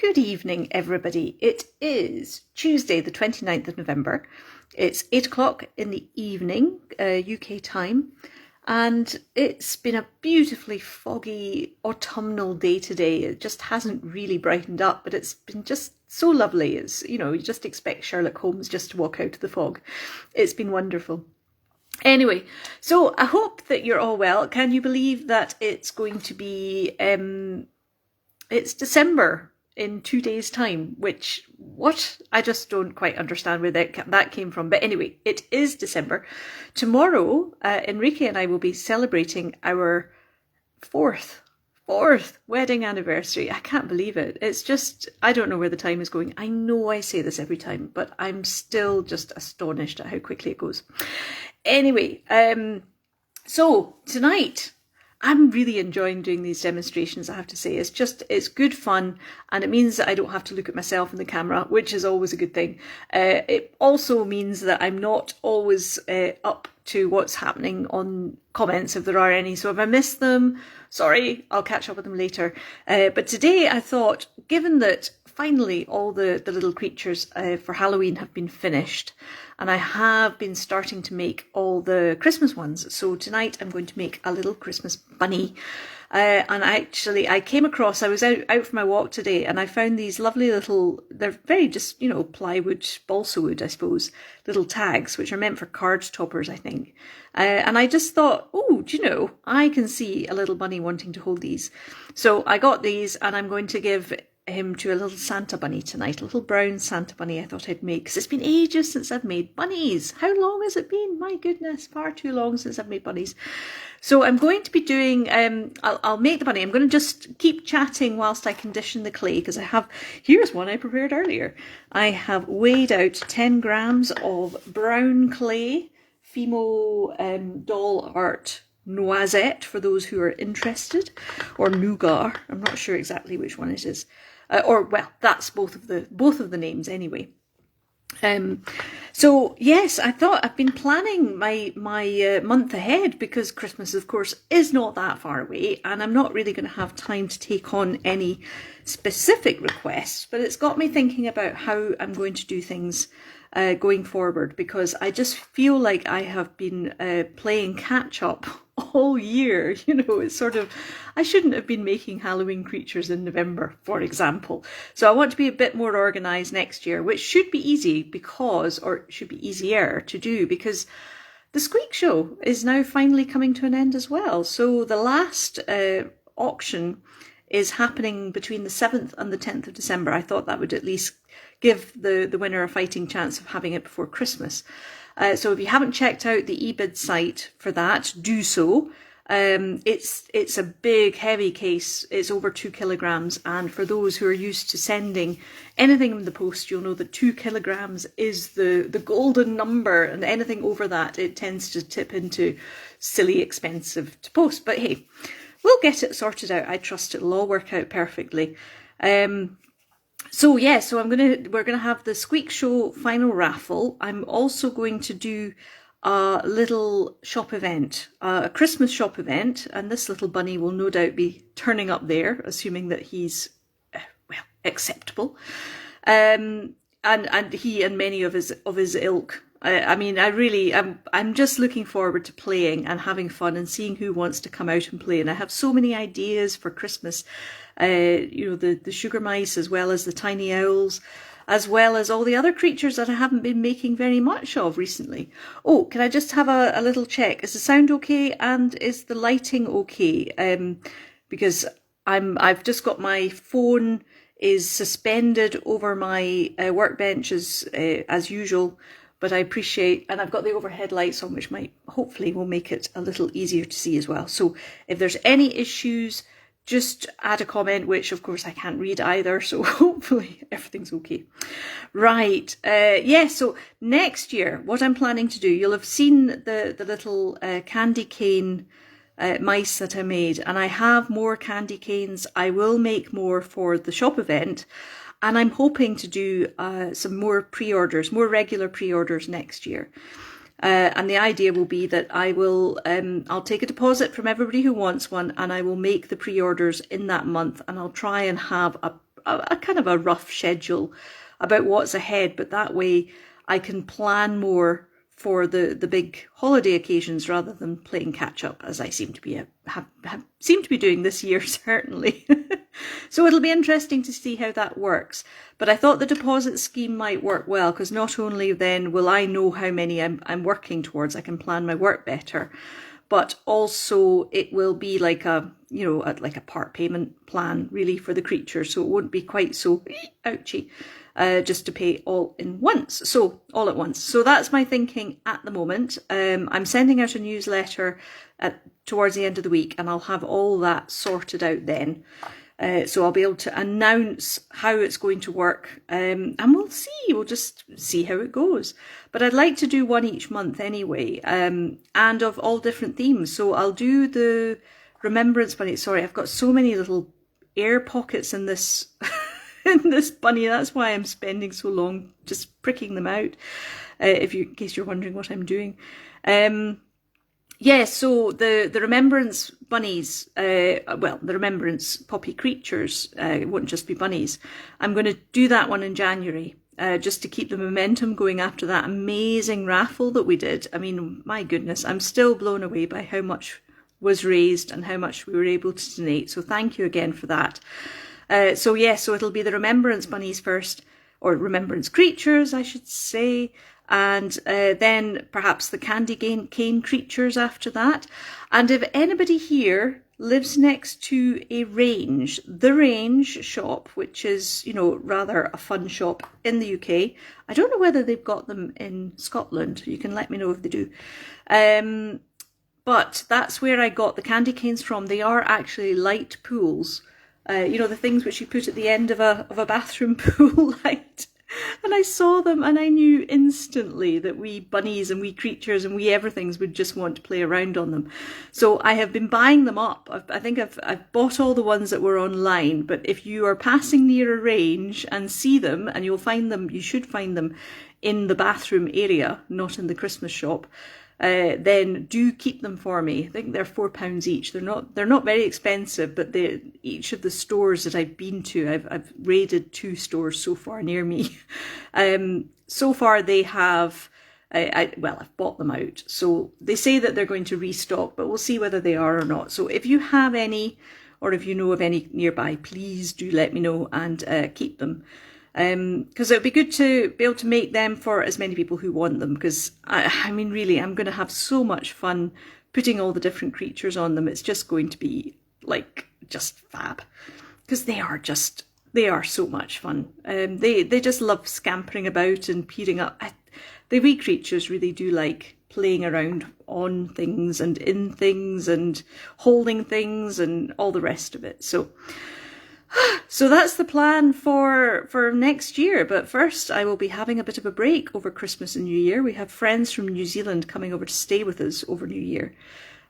Good evening, everybody. It is Tuesday, the 29th of November. It's 8 o'clock in the evening, UK time, and it's been a beautifully foggy autumnal day today. It just hasn't really brightened up, but it's been just so lovely. It's, you just expect Sherlock Holmes just to walk out of the fog. It's been wonderful. Anyway, so I hope that you're all well. Can you believe that it's going to be, it's December in 2 days' time, I just don't quite understand where that came from. But anyway, it is December. Tomorrow, Enrique and I will be celebrating our fourth wedding anniversary. I can't believe it. It's just, I don't know where the time is going. I know I say this every time, but I'm still just astonished at how quickly it goes. Anyway, so tonight, I'm really enjoying doing these demonstrations, I have to say. It's good fun, and it means that I don't have to look at myself in the camera, which is always a good thing. It also means that I'm not always up to what's happening on comments, if there are any. So if I miss them, sorry, I'll catch up with them later. But today I thought, given that finally all the little creatures for Halloween have been finished, and I have been starting to make all the Christmas ones. So tonight I'm going to make a little Christmas bunny. And I came across, I was out for my walk today, and I found these lovely little, they're very just, plywood, balsa wood, I suppose, little tags, which are meant for card toppers, I think. And I just thought, oh, I can see a little bunny wanting to hold these. So I got these, and I'm going to give him to a little Santa bunny tonight, a little brown Santa bunny I thought I'd make, because it's been ages since I've made bunnies. How long has it been? My goodness, far too long since I've made bunnies. So I'm going to be doing, I'll make the bunny. I'm going to just keep chatting whilst I condition the clay, because here's one I prepared earlier. I have weighed out 10 grams of brown clay, Fimo doll art noisette, for those who are interested, or nougat. I'm not sure exactly which one it is. That's both of the names anyway. So yes, I thought I've been planning my month ahead, because Christmas, of course, is not that far away, and I'm not really going to have time to take on any specific requests, but it's got me thinking about how I'm going to do things going forward, because I just feel like I have been playing catch up all year. It's sort of, I shouldn't have been making Halloween creatures in November, for example. So I want to be a bit more organised next year, which should be easier to do, because the Squeak Show is now finally coming to an end as well. So the last auction is happening between the 7th and the 10th of December. I thought that would at least give the winner a fighting chance of having it before Christmas. So if you haven't checked out the eBid site for that, do so. It's a big, heavy case. It's over 2 kilograms. And for those who are used to sending anything in the post, you'll know that 2 kilograms is the golden number. And anything over that, it tends to tip into silly expensive to post. But hey, we'll get it sorted out. I trust it'll all work out perfectly. So we're gonna have the Squeak Show final raffle. I'm also going to do a little shop event, a Christmas shop event, and this little bunny will no doubt be turning up there, assuming that he's acceptable. And he and many of his ilk. I'm just looking forward to playing and having fun and seeing who wants to come out and play. And I have so many ideas for Christmas. The sugar mice, as well as the tiny owls, as well as all the other creatures that I haven't been making very much of recently. Oh, can I just have a little check? Is the sound okay, and is the lighting okay? Because I've just got my phone is suspended over my workbench as usual. But I appreciate, and I've got the overhead lights on, which hopefully will make it a little easier to see as well. So if there's any issues, just add a comment, which of course I can't read either. So hopefully everything's okay. Right. So next year, what I'm planning to do, you'll have seen the little candy cane mice that I made, and I have more candy canes. I will make more for the shop event. And I'm hoping to do some more pre-orders, more regular pre-orders next year. And the idea will be that I'll take a deposit from everybody who wants one, and I will make the pre-orders in that month, and I'll try and have a kind of a rough schedule about what's ahead, but that way I can plan more for the big holiday occasions rather than playing catch up, as I seem to be seem to be doing this year, certainly. So it'll be interesting to see how that works. But I thought the deposit scheme might work well, because not only then will I know how many I'm working towards, I can plan my work better, but also it will be like a part payment plan really for the creatures, so it won't be quite so ouchy. Just to pay all at once. So that's my thinking at the moment. I'm sending out a newsletter towards the end of the week, and I'll have all that sorted out then. So I'll be able to announce how it's going to work, and we'll just see how it goes. But I'd like to do one each month anyway, and of all different themes. So I'll do the Remembrance Bunny. Sorry, I've got so many little air pockets in this in this bunny. That's why I'm spending so long just pricking them out, in case you're wondering what I'm doing. So the Remembrance bunnies, the Remembrance poppy creatures, it won't just be bunnies. I'm going to do that one in January, just to keep the momentum going after that amazing raffle that we did. I mean, my goodness, I'm still blown away by how much was raised and how much we were able to donate. So thank you again for that. So it'll be the Remembrance bunnies first, or Remembrance creatures, I should say, and then perhaps the candy cane creatures after that. And if anybody here lives next to a Range, the Range shop, which is, rather a fun shop in the UK. I don't know whether they've got them in Scotland. You can let me know if they do. But that's where I got the candy canes from. They are actually light pools. The things which you put at the end of a bathroom pool light. And I saw them and I knew instantly that we bunnies and we creatures and we everythings would just want to play around on them. So I have been buying them up. I think I've bought all the ones that were online, but if you are passing near a Range and see them, and you should find them in the bathroom area, not in the Christmas shop, then do keep them for me. I think they're £4 each. They're not very expensive, but each of the stores that I've been to, I've raided 2 stores so far near me. So far they have, I've bought them out. So they say that they're going to restock, but we'll see whether they are or not. So if you have any, or if you know of any nearby, please do let me know and keep them. Because it would be good to be able to make them for as many people who want them, because I mean really I'm going to have so much fun putting all the different creatures on them. It's just going to be just fab, because they are so much fun. They just love scampering about and peering up. The wee creatures really do like playing around on things and in things and holding things and all the rest of it. So that's the plan for next year. But first, I will be having a bit of a break over Christmas and New Year. We have friends from New Zealand coming over to stay with us over New Year.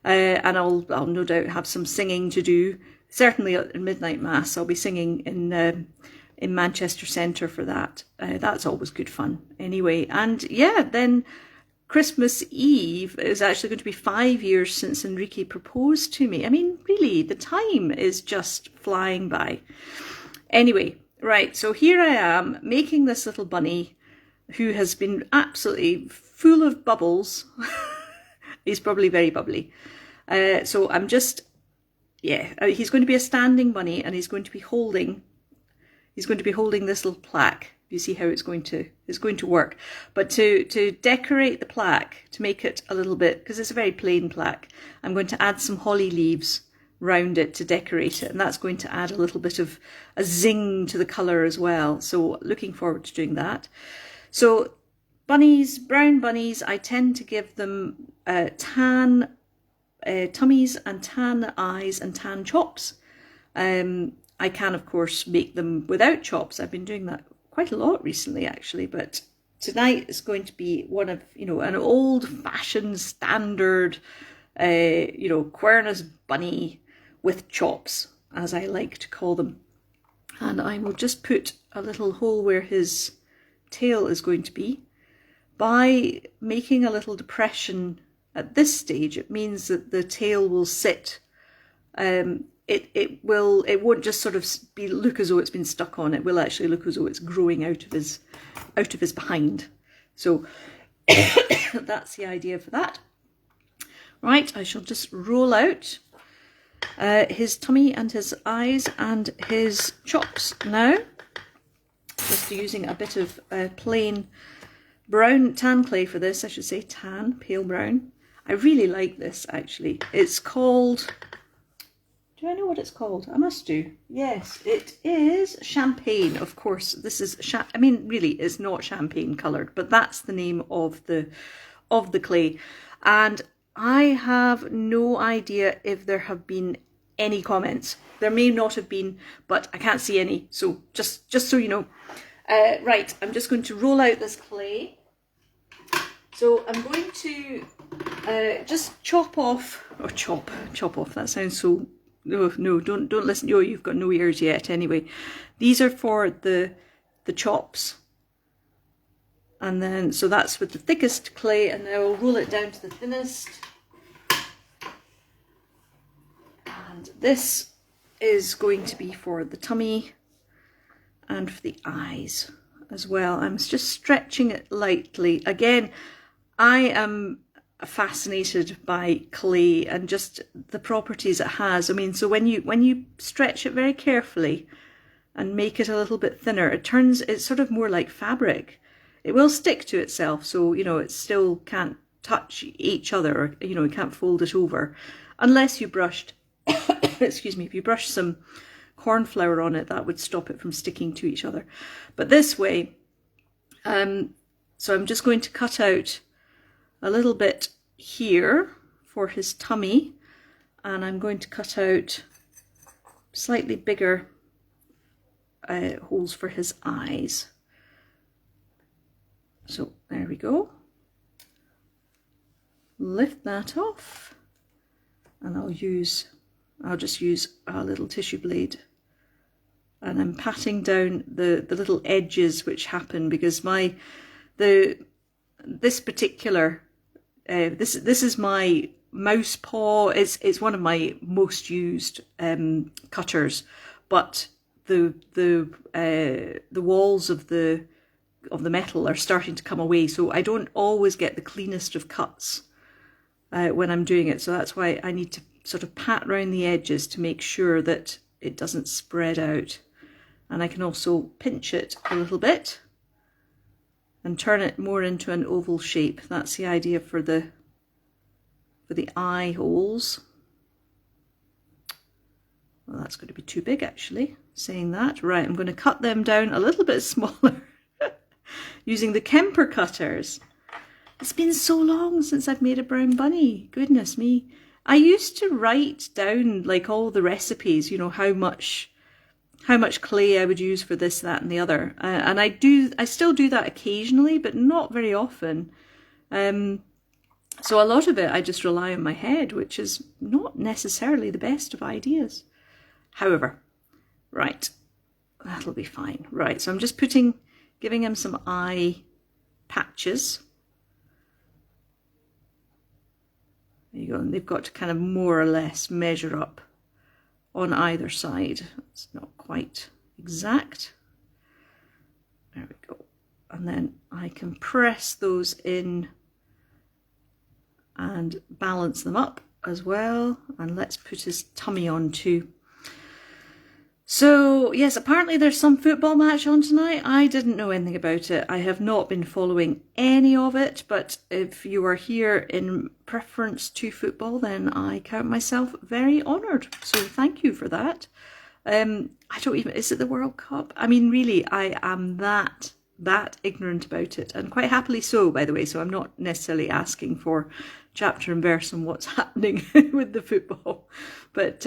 And I'll no doubt have some singing to do. Certainly at midnight mass, I'll be singing in Manchester Centre for that. That's always good fun anyway. And then Christmas Eve is actually going to be 5 years since Enrique proposed to me. I mean, really, the time is just flying by. Anyway, right, so here I am making this little bunny who has been absolutely full of bubbles. He's probably very bubbly. So I'm just, he's going to be a standing bunny, and he's going to be holding this little plaque. You see how it's going to work. But to decorate the plaque, to make it a little bit, because it's a very plain plaque, I'm going to add some holly leaves round it to decorate it, and that's going to add a little bit of a zing to the colour as well. So looking forward to doing that. So bunnies, brown bunnies, I tend to give them tan tummies and tan eyes and tan chops. I can of course make them without chops. I've been doing that quite a lot recently actually, but tonight is going to be one of, an old-fashioned standard, Quernus bunny with chops, as I like to call them. And I will just put a little hole where his tail is going to be. By making a little depression at this stage, it means that the tail will sit in it won't just sort of look as though it's been stuck on. It will actually look as though it's growing out of his behind. So that's the idea for that. Right, I shall just roll out his tummy and his eyes and his chops now. Just using a bit of plain brown tan clay for this, I should say tan, pale brown. I really like this actually. It's called, do I know what it's called? I must do. Yes, it is champagne, of course. This is, I mean, really, it's not champagne coloured, but that's the name of the clay. And I have no idea if there have been any comments. There may not have been, but I can't see any. So just so you know. Right, I'm just going to roll out this clay. So I'm going to just chop off, or chop off, that sounds so, oh, no, don't listen, oh, you've got no ears yet anyway. These are for the chops. And then, so that's with the thickest clay, and now I'll roll it down to the thinnest. And this is going to be for the tummy and for the eyes as well. I'm just stretching it lightly. Again, I am fascinated by clay and just the properties it has. I mean, so when you stretch it very carefully and make it a little bit thinner, it's sort of more like fabric. It will stick to itself, so you know it still can't touch each other, or you know, you can't fold it over unless you brushed excuse me, if you brush some corn flour on it, that would stop it from sticking to each other. But this way, so I'm just going to cut out a little bit here for his tummy, and I'm going to cut out slightly bigger holes for his eyes. So there we go. Lift that off, and I'll just use a little tissue blade, and I'm patting down the little edges which happen because this particular this is my mouse paw. It's one of my most used cutters, but the walls of the metal are starting to come away, so I don't always get the cleanest of cuts when I'm doing it. So that's why I need to sort of pat around the edges to make sure that it doesn't spread out. And I can also pinch it a little bit and turn it more into an oval shape. That's the idea for the eye holes. Well, that's going to be too big actually, saying that. Right, I'm going to cut them down a little bit smaller using the Kemper cutters. It's been so long since I've made a brown bunny. Goodness me. I used to write down like all the recipes, you know, how much clay I would use for this, that and the other. And I still do that occasionally, but not very often. So a lot of it I just rely on my head, which is not necessarily the best of ideas. However, right, that'll be fine. Right, so I'm just giving him some eye patches. There you go, and they've got to kind of more or less measure up on either side. It's not quite exact. There we go. And then I can press those in and balance them up as well. And let's put his tummy on too. So yes, apparently there's some football match on tonight. I didn't know anything about it. I have not been following any of it, but if you are here in preference to football, then I count myself very honoured. So thank you for that. I don't even, is it the World Cup? I mean, really, I am that ignorant about it, and quite happily so, by the way. So I'm not necessarily asking for chapter and verse on what's happening with the football, but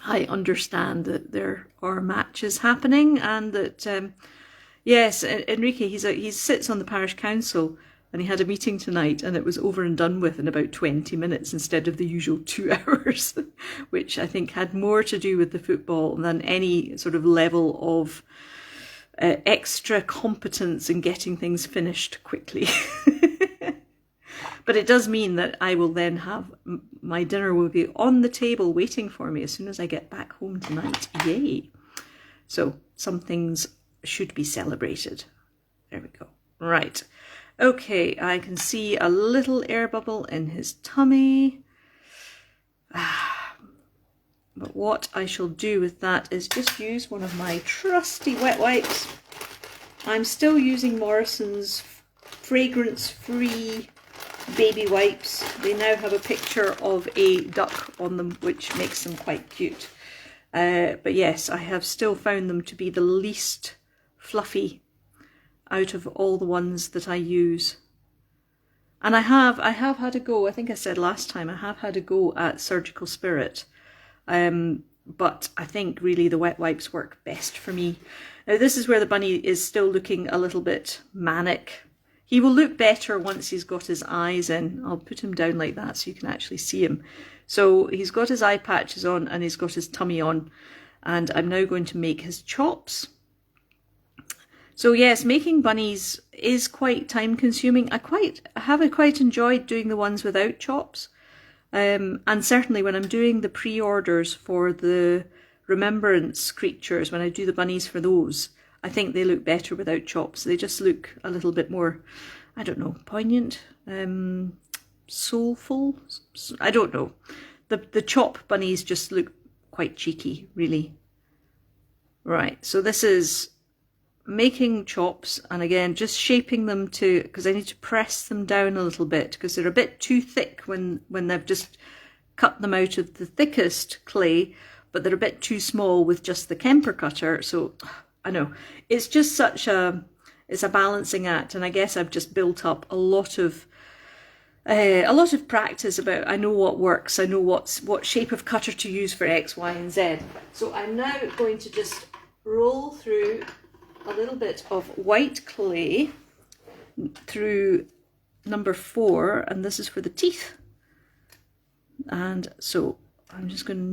I understand that there are matches happening, and that yes, Enrique, he sits on the parish council, and he had a meeting tonight, and it was over and done with in about 20 minutes instead of the usual 2 hours, which I think had more to do with the football than any sort of level of extra competence in getting things finished quickly. But it does mean that I will then have, my dinner will be on the table waiting for me as soon as I get back home tonight. Yay! So some things should be celebrated. There we go. Right. Okay, I can see a little air bubble in his tummy. But what I shall do with that is just use one of my trusty wet wipes. I'm still using Morrison's fragrance-free baby wipes. They now have a picture of a duck on them, which makes them quite cute. But yes, I have still found them to be the least fluffy out of all the ones that I use. And I have had a go, I think I said last time, I have had a go at Surgical Spirit. But I think really the wet wipes work best for me. Now this is where the bunny is still looking a little bit manic. He will look better once he's got his eyes in. I'll put him down like that so you can actually see him. So he's got his eye patches on and he's got his tummy on. And I'm now going to make his chops. So yes, making bunnies is quite time consuming. I have quite enjoyed doing the ones without chops. And certainly when I'm doing the pre-orders for the remembrance creatures, when I do the bunnies for those, I think they look better without chops. They just look a little bit more, I don't know, poignant, soulful. I don't know. The chop bunnies just look quite cheeky, really. Right, so this is making chops, and again just shaping them to, because I need to press them down a little bit because they're a bit too thick when they've just cut them out of the thickest clay, but they're a bit too small with just the Kemper cutter. So I know it's just it's a balancing act, and I guess I've just built up a lot of practice about, I know what works, I know what shape of cutter to use for X, Y, and Z. So I'm now going to just roll through a little bit of white clay through number 4, and this is for the teeth. And so I'm just going to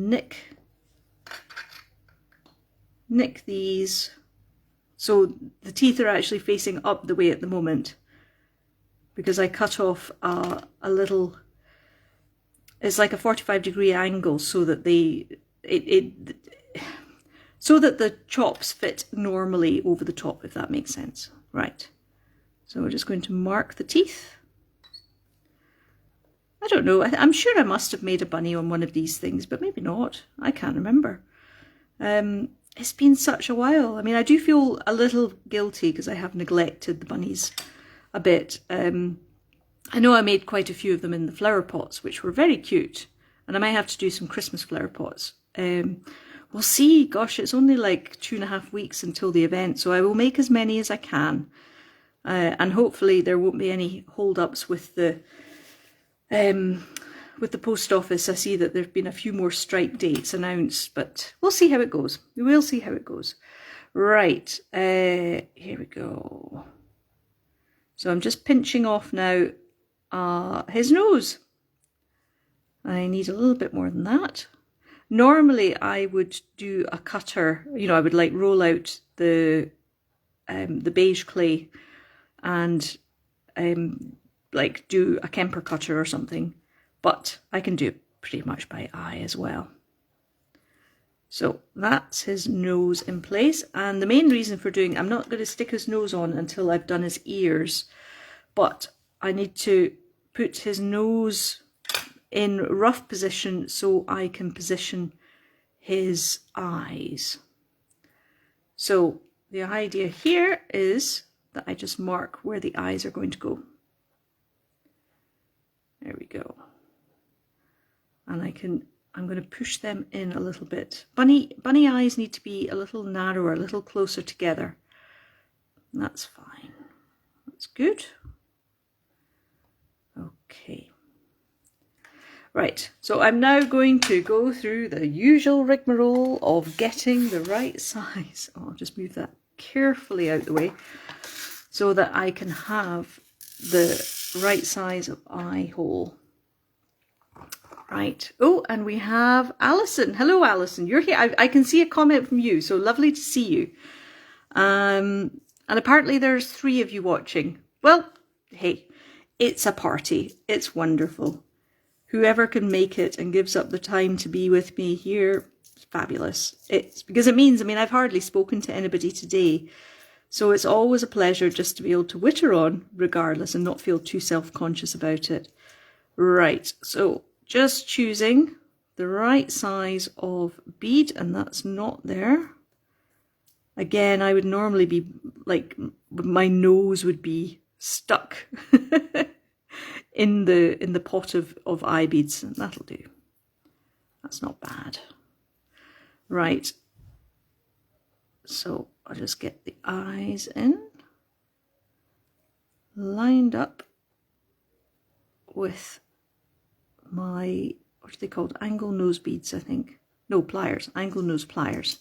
nick these. So the teeth are actually facing up the way at the moment because I cut off a little, it's like a 45-degree angle so that so that the chops fit normally over the top, if that makes sense. Right, so we're just going to mark the teeth. I don't know, I'm sure I must have made a bunny on one of these things, but maybe not. I can't remember. It's been such a while. I mean, I do feel a little guilty because I have neglected the bunnies a bit. I know I made quite a few of them in the flower pots, which were very cute, and I might have to do some Christmas flower pots. We'll see. Gosh, it's only like 2.5 weeks until the event, so I will make as many as I can. And hopefully there won't be any hold-ups with the post office. I see that there have been a few more strike dates announced, but we'll see how it goes. We will see how it goes. Right, here we go. So I'm just pinching off now his nose. I need a little bit more than that. Normally I would do a cutter, you know, I would like roll out the beige clay and like do a Kemper cutter or something, but I can do it pretty much by eye as well. So that's his nose in place, and the main reason for doing, I'm not going to stick his nose on until I've done his ears, but I need to put his nose in rough position so I can position his eyes. So the idea here is that I just mark where the eyes are going to go. There we go. And I'm going to push them in a little bit. Bunny eyes need to be a little narrower, a little closer together. That's fine. That's good. Okay. Right, so I'm now going to go through the usual rigmarole of getting the right size. Oh, I'll just move that carefully out the way so that I can have the right size of eye hole. Right. Oh, and we have Alison. Hello, Alison. You're here. I can see a comment from you, so lovely to see you. And apparently there's 3 of you watching. Well, hey, it's a party. It's wonderful. Whoever can make it and gives up the time to be with me here, it's fabulous. It's because it means, I mean, I've hardly spoken to anybody today. So it's always a pleasure just to be able to witter on regardless and not feel too self-conscious about it. Right, so just choosing the right size of bead, and that's not there. Again, I would normally be like, my nose would be stuck in the pot of eye beads, and that'll do. That's not bad. Right, so I'll just get the eyes in, lined up with my, what are they called? Angle nose beads, I think. No, pliers. Angle nose pliers,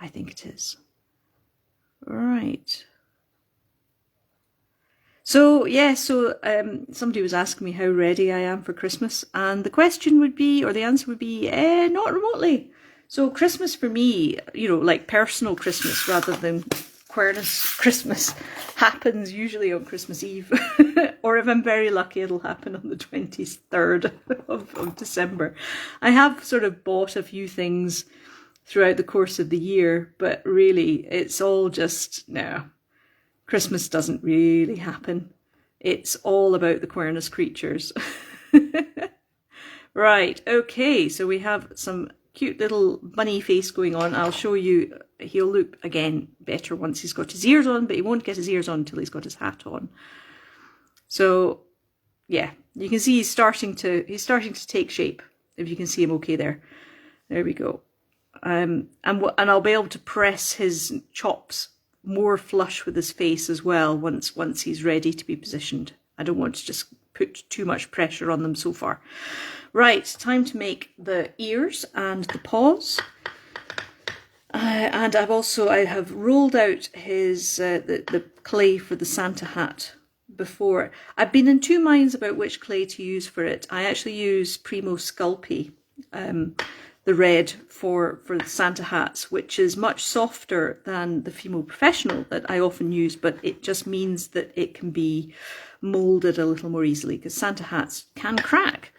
I think it is. Right. So, yeah, somebody was asking me how ready I am for Christmas, and the question would be, or the answer would be, not remotely. So Christmas for me, you know, like personal Christmas rather than Quernus Christmas, happens usually on Christmas Eve. Or if I'm very lucky, it'll happen on the 23rd of December. I have sort of bought a few things throughout the course of the year, but really it's all just, no, Christmas doesn't really happen. It's all about the Quernus creatures. Right, okay, so we have some cute little bunny face going on. I'll show you, he'll look again better once he's got his ears on, but he won't get his ears on until he's got his hat on. So yeah, you can see he's starting to take shape, if you can see him okay there. There we go. And I'll be able to press his chops more flush with his face as well once he's ready to be positioned. I don't want to just put too much pressure on them so far. Right, time to make the ears and the paws. And I have rolled out his the clay for the Santa hat before. I've been in two minds about which clay to use for it. I actually use Primo Sculpey, the red for the Santa hats, which is much softer than the Fimo Professional that I often use, but it just means that it can be moulded a little more easily, because Santa hats can crack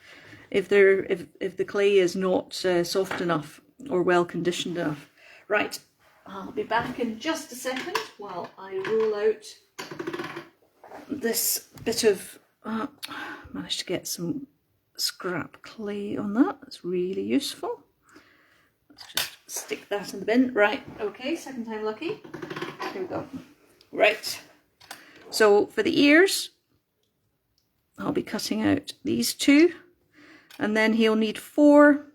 if the clay is not soft enough or well conditioned enough. Right, I'll be back in just a second while I roll out this bit of, managed to get some scrap clay on that. That's really useful. Let's just stick that in the bin. Right, okay, second time lucky. Here we go. Right, so for the ears, I'll be cutting out these two, and then he'll need four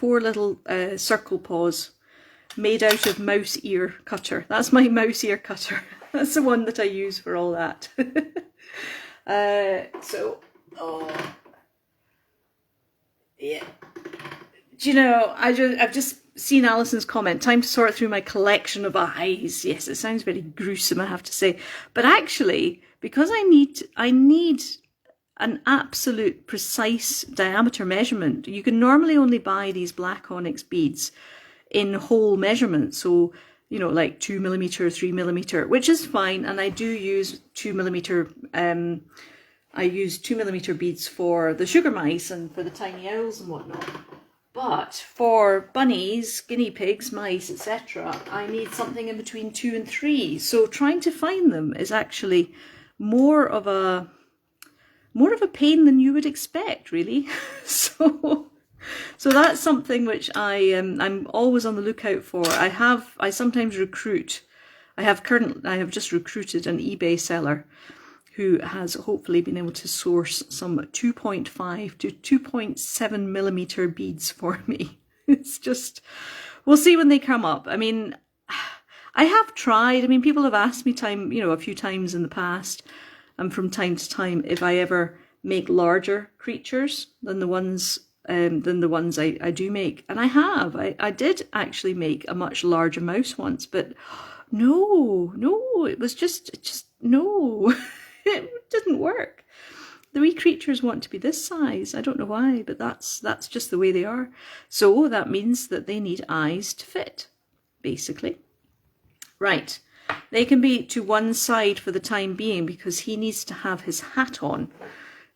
little circle paws made out of mouse ear cutter. That's my mouse ear cutter. That's the one that I use for all that. Yeah. Do you know, I've just seen Alison's comment, time to sort through my collection of eyes. Yes, it sounds very gruesome, I have to say. But actually, because I need an absolute precise diameter measurement, you can normally only buy these black onyx beads in whole measurements. So, you know, like 2mm, 3mm, which is fine. And I do use 2mm, I use 2mm beads for the sugar mice and for the tiny owls and whatnot. But for bunnies, guinea pigs, mice, etc., I need something in between 2 and 3. So trying to find them is actually more of a pain than you would expect, really. So that's something which I'm always on the lookout for. I sometimes recruit. I have just recruited an eBay seller who has hopefully been able to source some 2.5 to 2.7mm beads for me. It's just, we'll see when they come up. I mean, I have tried. I mean, people have asked me a few times in the past, and from time to time, if I ever make larger creatures than the ones I do make. And I have. I did actually make a much larger mouse once, but no, it was just no. It didn't work. The wee creatures want to be this size. I don't know why, but that's just the way they are. So that means that they need eyes to fit, basically. Right. They can be to one side for the time being because he needs to have his hat on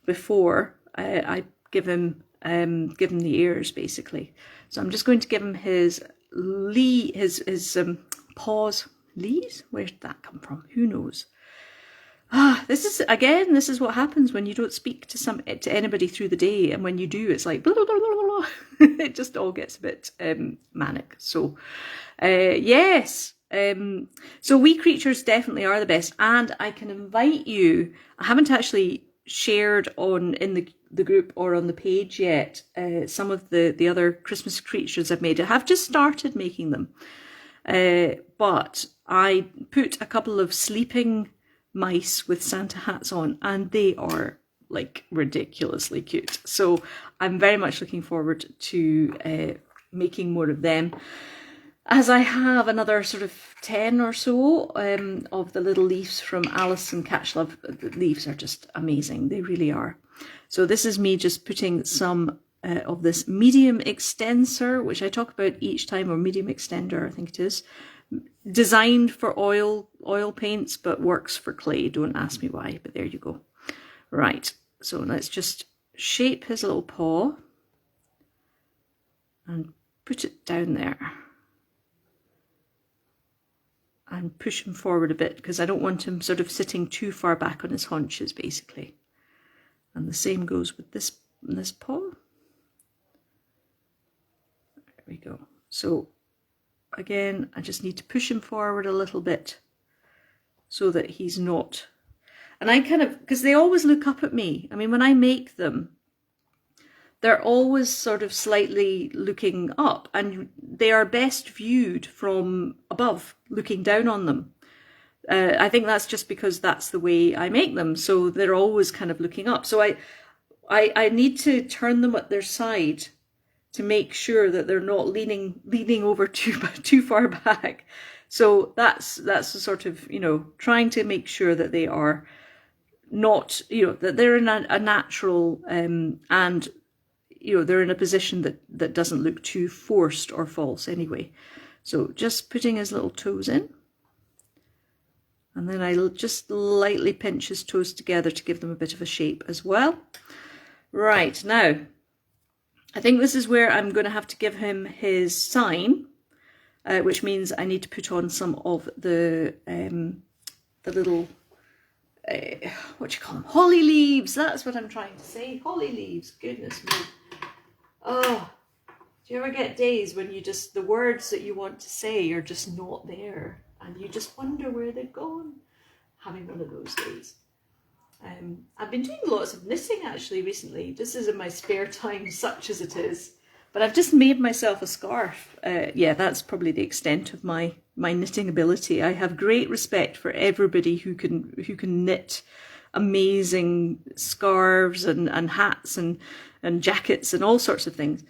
before I give him the ears, basically. So I'm just going to give him his paws. Leaves? Where did that come from? Who knows? This is what happens when you don't speak to anybody through the day, and when you do, it's like blah, blah, blah, blah, blah. It just all gets a bit manic. So yes. So wee creatures definitely are the best, and I can invite you. I haven't actually shared in the group or on the page yet some of the other Christmas creatures I've made. I have just started making them, but I put a couple of sleeping mice with Santa hats on, and they are like ridiculously cute. So I'm very much looking forward to making more of them, as I have another sort of 10 or so of the little leaves from Alice and Catchlove. The leaves are just amazing. They really are. So this is me just putting some of this medium extensor, which I talk about each time, or medium extender, I think it is. Designed for oil paints, but works for clay. Don't ask me why, but there you go. Right, so let's just shape his little paw and put it down there. And push him forward a bit because I don't want him sort of sitting too far back on his haunches, basically. And the same goes with this paw. There we go. So again, I just need to push him forward a little bit so that he's not. And I kind of, because they always look up at me. I mean, when I make them, they're always sort of slightly looking up, and they are best viewed from above, looking down on them. I think that's just because that's the way I make them. So they're always kind of looking up. So I need to turn them at their side to make sure that they're not leaning over too far back. So that's the sort of, trying to make sure that they are not, that they're in a natural and they're in a position that doesn't look too forced or false anyway. So just putting his little toes in. And then I'll just lightly pinch his toes together to give them a bit of a shape as well. Right, now, I think this is where I'm going to have to give him his sign, which means I need to put on some of the little, what do you call them? Holly leaves. That's what I'm trying to say. Holly leaves. Goodness me. Oh, do you ever get days when the words that you want to say are just not there, and you just wonder where they've gone? Having one of those days. I've been doing lots of knitting actually recently. This is in my spare time, such as it is. But I've just made myself a scarf. Yeah, that's probably the extent of my knitting ability. I have great respect for everybody who can knit amazing scarves and hats and jackets and all sorts of things.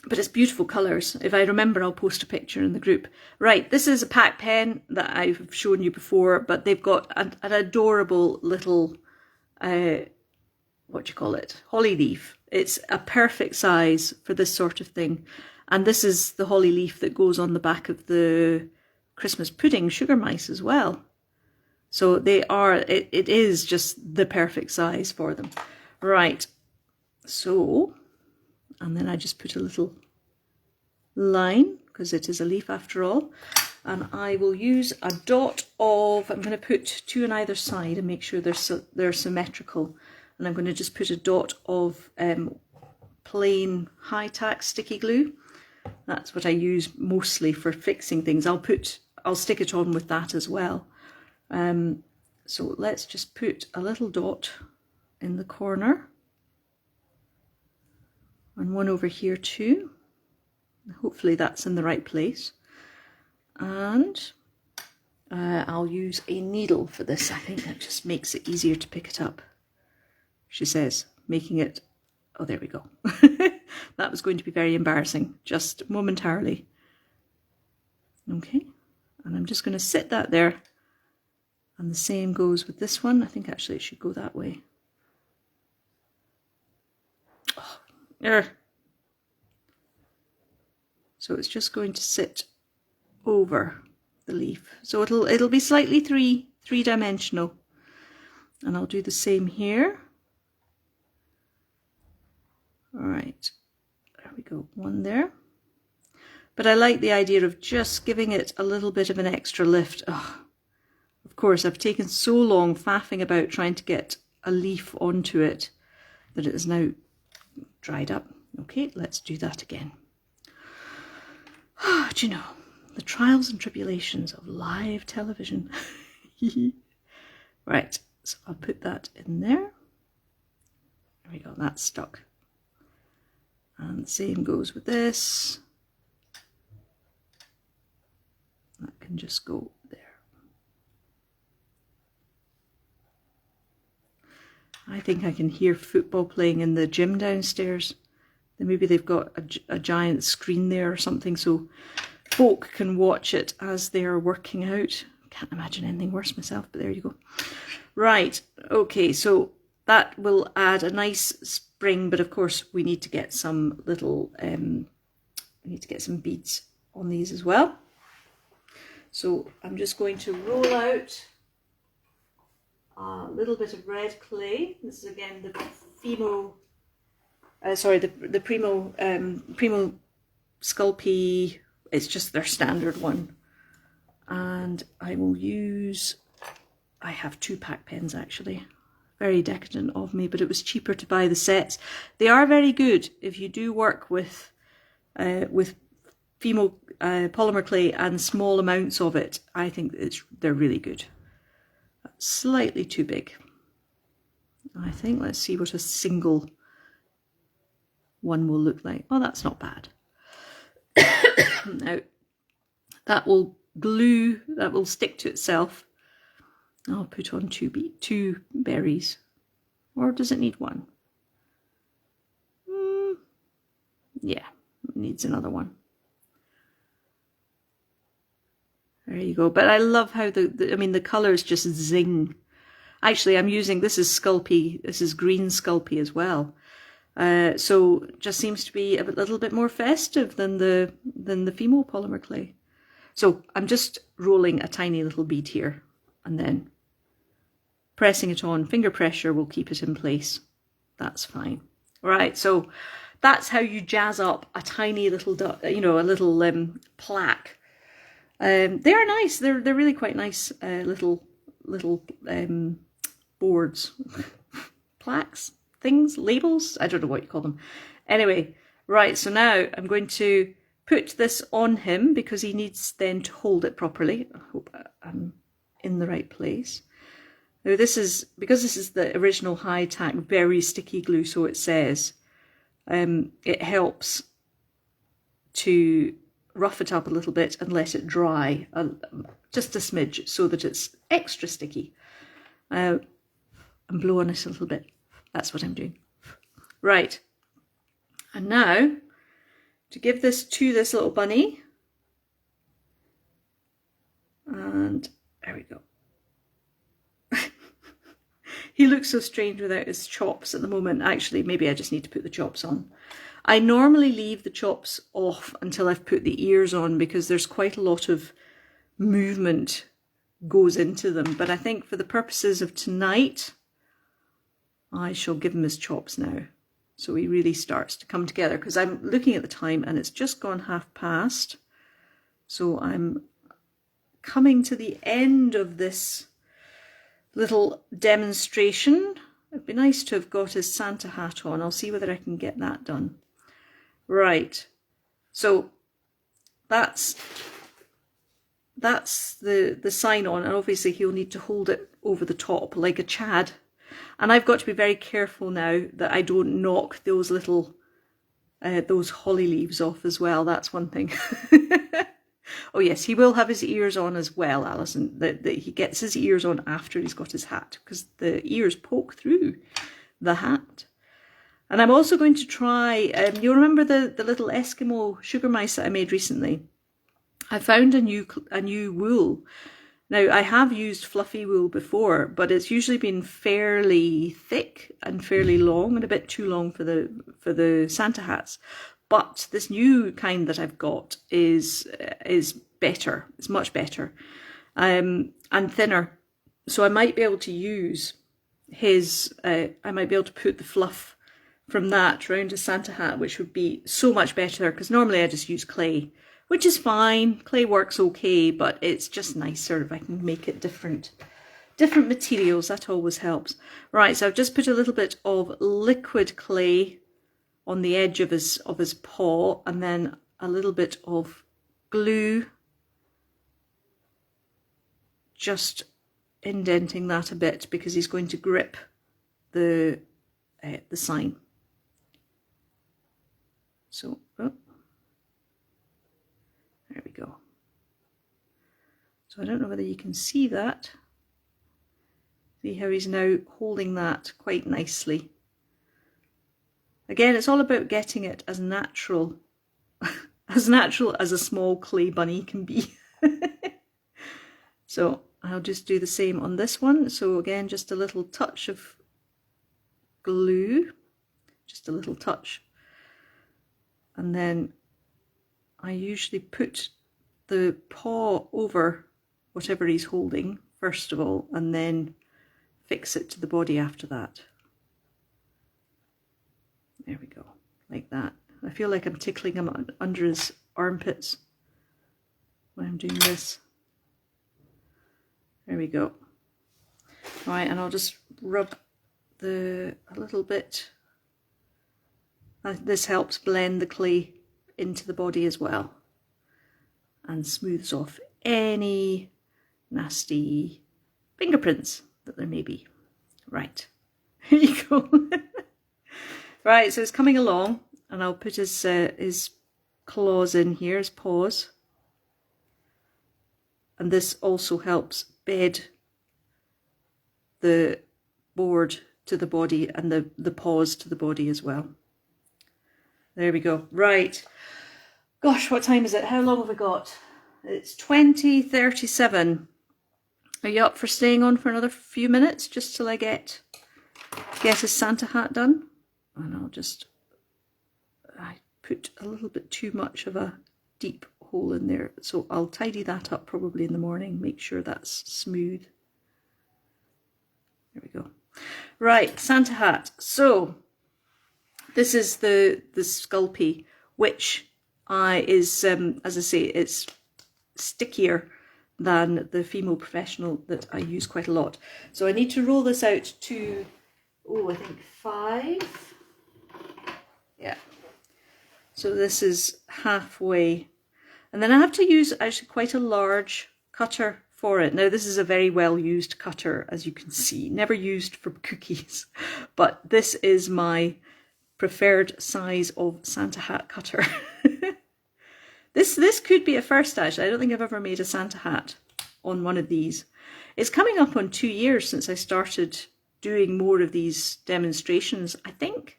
But it's beautiful colours. If I remember, I'll post a picture in the group. Right, this is a pack pen that I've shown you before, but they've got an adorable little, what do you call it? Holly leaf. It's a perfect size for this sort of thing. And this is the holly leaf that goes on the back of the Christmas pudding sugar mice as well. So it is just the perfect size for them. Right, so, and then I just put a little line, because it is a leaf after all. And I will use a dot of, I'm going to put two on either side and make sure they're symmetrical. And I'm going to just put a dot of plain high-tack sticky glue. That's what I use mostly for fixing things. I'll stick it on with that as well. So let's just put a little dot in the corner. And one over here too. Hopefully that's in the right place. And I'll use a needle for this. I think that just makes it easier to pick it up. She says, making it, oh, there we go. That was going to be very embarrassing, just momentarily. Okay, and I'm just going to sit that there. And the same goes with this one. I think actually it should go that way. Oh, there. So it's just going to sit over the leaf. So it'll be slightly three-dimensional. And I'll do the same here. All right, there we go, one there. But I like the idea of just giving it a little bit of an extra lift. Oh, of course, I've taken so long faffing about trying to get a leaf onto it that it is now dried up. Okay, let's do that again. Oh, do you know, the trials and tribulations of live television. Right, so I'll put that in there. There we go, that's stuck. And the same goes with this. That can just go there. I think I can hear football playing in the gym downstairs. Maybe they've got a giant screen there or something so folk can watch it as they're working out. Can't imagine anything worse myself, but there you go. Right, okay, so that will add a nice spring, but of course we need to get some little, we need to get some beads on these as well. So I'm just going to roll out a little bit of red clay. This is again the the Primo Sculpey. It's just their standard one. And I will use, I have 2 pack pens actually. Very decadent of me, but it was cheaper to buy the sets. They are very good if you do work with Fimo polymer clay and small amounts of it. I think they're really good. Slightly too big, I think. Let's see what a single one will look like. Oh, that's not bad. Now that will glue, that will stick to itself. I'll put on 2 berries, or does it need 1? Yeah, it needs another one. There you go. But I love how the colours just zing. Actually, I'm using, this is Sculpey, this is green Sculpey as well. So just seems to be a little bit more festive than the Fimo polymer clay. So I'm just rolling a tiny little bead here and then pressing it on. Finger pressure will keep it in place. That's fine. Right, so that's how you jazz up a tiny little, a little plaque. They're nice. They're really quite nice little boards, plaques, things, labels. I don't know what you call them. Anyway, right. So now I'm going to put this on him because he needs then to hold it properly. I hope I'm in the right place. Now this is, because this is the original high tack, very sticky glue, so it says, it helps to rough it up a little bit and let it dry just a smidge so that it's extra sticky. I'm blowing it a little bit. That's what I'm doing. Right. And now, to give this to this little bunny, and there we go. He looks so strange without his chops at the moment. Actually, maybe I just need to put the chops on. I normally leave the chops off until I've put the ears on because there's quite a lot of movement goes into them. But I think for the purposes of tonight, I shall give him his chops now. So he really starts to come together, because I'm looking at the time and it's just gone 1/2 past. So I'm coming to the end of this little demonstration. It'd be nice to have got his Santa hat on. I'll see whether I can get that done. Right, so that's the sign on, and obviously he'll need to hold it over the top like a Chad. And I've got to be very careful now that I don't knock those little those holly leaves off as well. That's one thing. Oh yes, he will have his ears on as well, Alison. He gets his ears on after he's got his hat, because the ears poke through the hat. And I'm also going to try, you'll remember the little Eskimo sugar mice that I made recently? I found a new wool. Now, I have used fluffy wool before, but it's usually been fairly thick and fairly long, and a bit too long for the Santa hats. But this new kind that I've got is better. It's much better. And thinner. So I might be able to use his, I might be able to put the fluff from that round a Santa hat, which would be so much better, because normally I just use clay, which is fine. Clay works okay, but it's just nicer if I can make it different materials. That always helps. Right, so I've just put a little bit of liquid clay on the edge of his paw, and then a little bit of glue, just indenting that a bit because he's going to grip the sign. So, oh, there we go. So I don't know whether you can see that. See how he's now holding that quite nicely. Again, it's all about getting it as natural as a small clay bunny can be. So I'll just do the same on this one. So again, just a little touch of glue, just a little touch. And then I usually put the paw over whatever he's holding first of all, and then fix it to the body after that. There we go, like that. I feel like I'm tickling him under his armpits when I'm doing this. There we go. All right, and I'll just rub a little bit. This helps blend the clay into the body as well and smooths off any nasty fingerprints that there may be. Right, here you go. Right, so it's coming along, and I'll put his claws in here, his paws. And this also helps bed the board to the body and the paws to the body as well. There we go. Right. Gosh, what time is it? How long have we got? It's 20:37. Are you up for staying on for another few minutes just till I get his Santa hat done? And I put a little bit too much of a deep hole in there, so I'll tidy that up probably in the morning, make sure that's smooth. There we go. Right, Santa hat. So this is the Sculpey, which is as I say, it's stickier than the Female Professional that I use quite a lot. So I need to roll this out to, I think 5. Yeah. So this is halfway. And then I have to use actually quite a large cutter for it. Now this is a very well used cutter, as you can see, never used for cookies, but this is my preferred size of Santa hat cutter. This could be a first actually. I don't think I've ever made a Santa hat on one of these. It's coming up on 2 years since I started doing more of these demonstrations, I think.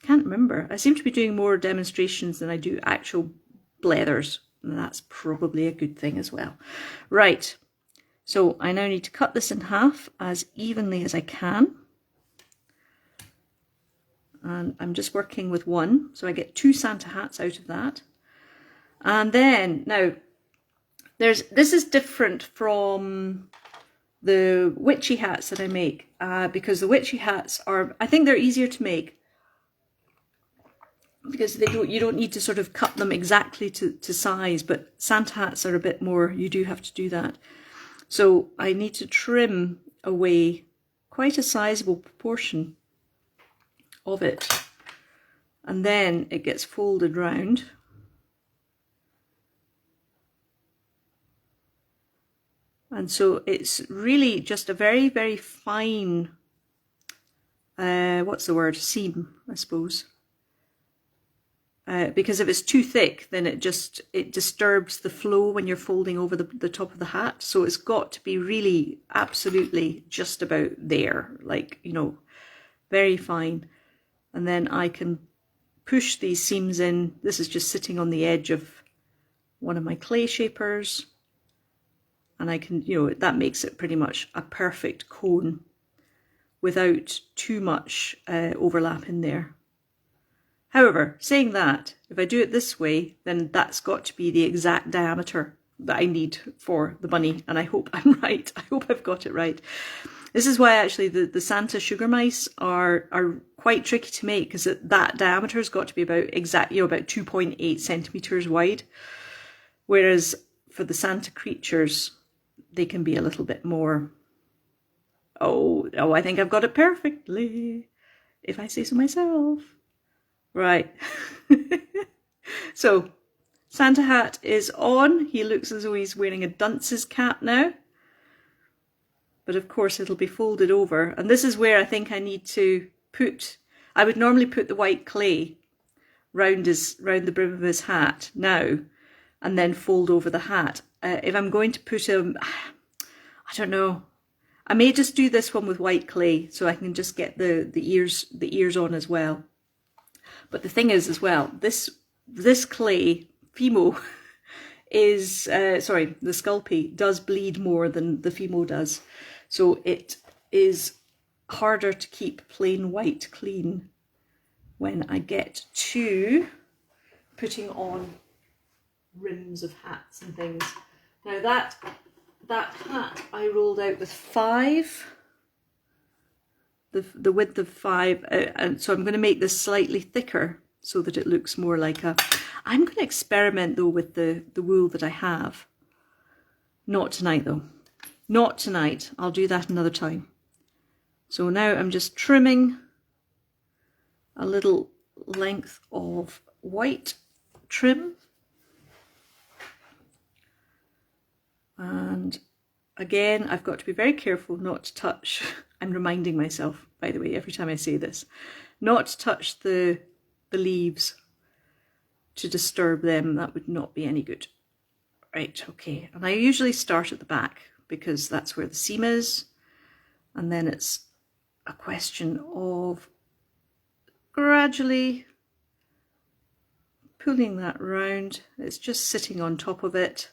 Can't remember. I seem to be doing more demonstrations than I do actual blethers, and that's probably a good thing as well. Right, so I now need to cut this in half as evenly as I can. And I'm just working with one, so I get 2 Santa hats out of that. And then, now, this is different from the witchy hats that I make, because the witchy hats are, I think they're easier to make, because you don't need to sort of cut them exactly to size, but Santa hats are a bit more, you do have to do that. So I need to trim away quite a sizable proportion of it, and then it gets folded round. And so it's really just a very, very fine, what's the word, seam, I suppose. Because if it's too thick, then it disturbs the flow when you're folding over the top of the hat. So it's got to be really absolutely just about there, like, you know, very fine. And then I can push these seams in. This is just sitting on the edge of one of my clay shapers. And I can, you know, that makes it pretty much a perfect cone without too much overlap in there. However, saying that, if I do it this way, then that's got to be the exact diameter that I need for the bunny, and I hope I'm right. I hope I've got it right. This is why actually the Santa sugar mice are quite tricky to make, because that diameter has got to be about about 2.8 centimeters wide, whereas for the Santa creatures they can be a little bit more. Oh, I think I've got it perfectly, if I say so myself. Right. So Santa hat is on. He looks as though he's wearing a dunce's cap now. But of course it'll be folded over. And this is where I think I need to put, I would normally put the white clay round the brim of his hat now, and then fold over the hat. If I'm going to put him, I don't know, I may just do this one with white clay so I can just get the ears on as well. But the thing is as well, this clay, Fimo, is, sorry, the Sculpey does bleed more than the Fimo does. So it is harder to keep plain white clean when I get to putting on rims of hats and things. Now that hat I rolled out with 5, the width of 5, and so I'm going to make this slightly thicker so that it looks more like a. I'm going to experiment though with the wool that I have. Not tonight though. Not tonight. I'll do that another time. So now I'm just trimming a little length of white trim. And again, I've got to be very careful not to touch. I'm reminding myself, by the way, every time I say this, not to touch the leaves to disturb them. That would not be any good. Right, okay. And I usually start at the back because that's where the seam is. And then it's a question of gradually pulling that round. It's just sitting on top of it.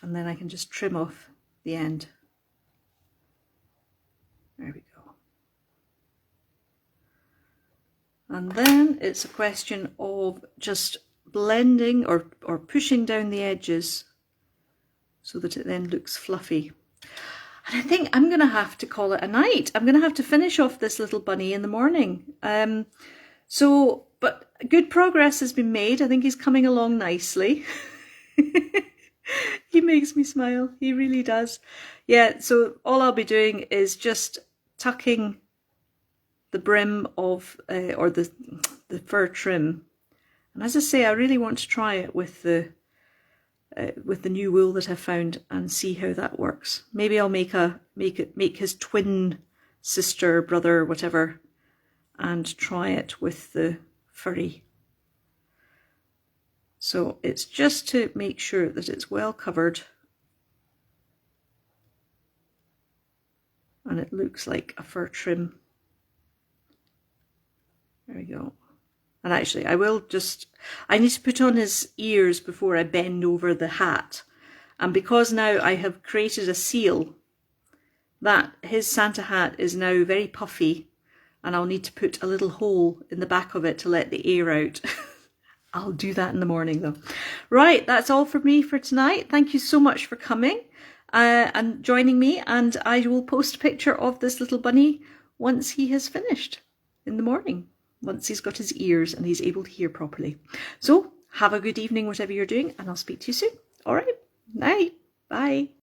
And then I can just trim off the end. There we go. And then it's a question of just blending or pushing down the edges so that it then looks fluffy. And I think I'm going to have to call it a night. I'm going to have to finish off this little bunny in the morning. But good progress has been made. I think he's coming along nicely. He makes me smile. He really does. Yeah, so all I'll be doing is just tucking the brim of, or the fur trim. And as I say, I really want to try it with the new wool that I found and see how that works. Maybe I'll make his twin sister, brother, whatever, and try it with the furry. So it's just to make sure that it's well covered and it looks like a fur trim. There we go. And actually I need to put on his ears before I bend over the hat. And because now I have created a seal, that his Santa hat is now very puffy, and I'll need to put a little hole in the back of it to let the air out. I'll do that in the morning though. Right, that's all from me for tonight. Thank you so much for coming and joining me, and I will post a picture of this little bunny once he has finished in the morning, once he's got his ears and he's able to hear properly. So have a good evening, whatever you're doing, and I'll speak to you soon. All right, night, bye.